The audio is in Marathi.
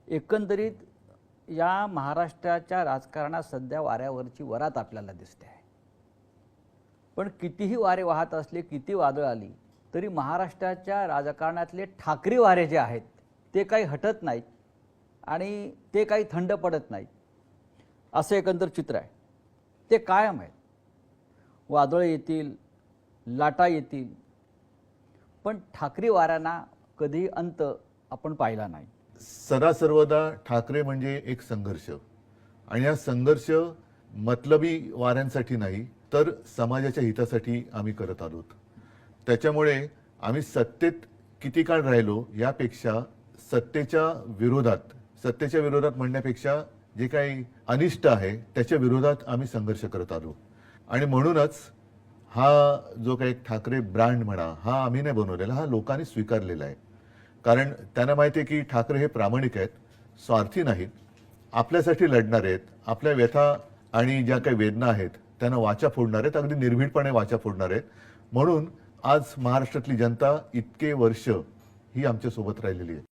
एकंदरीत या महाराष्ट्राच्या राजकारणात सध्या वाऱ्यावरची वरात आपल्याला दिसते आहे. पण कितीही वारे वाहत असले, किती वादळ आली तरी महाराष्ट्राच्या राजकारणातले ठाकरी वारे जे आहेत ते काही हटत नाहीत आणि ते काही थंड पडत नाहीत. असं एकंदर चित्र आहे. ते कायम आहे. वादळ येतील, लाटा येतील, पण ठाकरी वाऱ्यांना कधी अंत आपण पाहिला नाही. सदा सर्वदा ठाकरे म्हणजे एक संघर्ष, आणि हा संघर्ष मतलबी वाऱ्यांसाठी नाही तर समाजाच्या हितासाठी आम्ही करत आलोत. त्याच्यामुळे आम्ही सत्तेत किती काळ राहिलो यापेक्षा सत्तेच्या विरोधात म्हणण्यापेक्षा जे काही अनिष्ट आहे त्याच्या विरोधात आम्ही संघर्ष करत आलो. आणि म्हणूनच हा जो काही ठाकरे ब्रँड म्हणा, हा आम्ही नाही बनवलेला, हा लोकांनी स्वीकारलेला आहे. कारण त्यांना माहिती आहे की ठाकरे हे प्रामाणिक आहेत, स्वार्थी नाहीत, आपल्यासाठी लढणार आहेत, आपल्या व्यथा आणि ज्या काही वेदना आहेत त्यांना वाचा फोडणार आहेत, अगदी निर्भीडपणे वाचा फोडणार आहेत. म्हणून आज महाराष्ट्रातली जनता इतके वर्ष ही आमच्या सोबत राहिलेली आहे.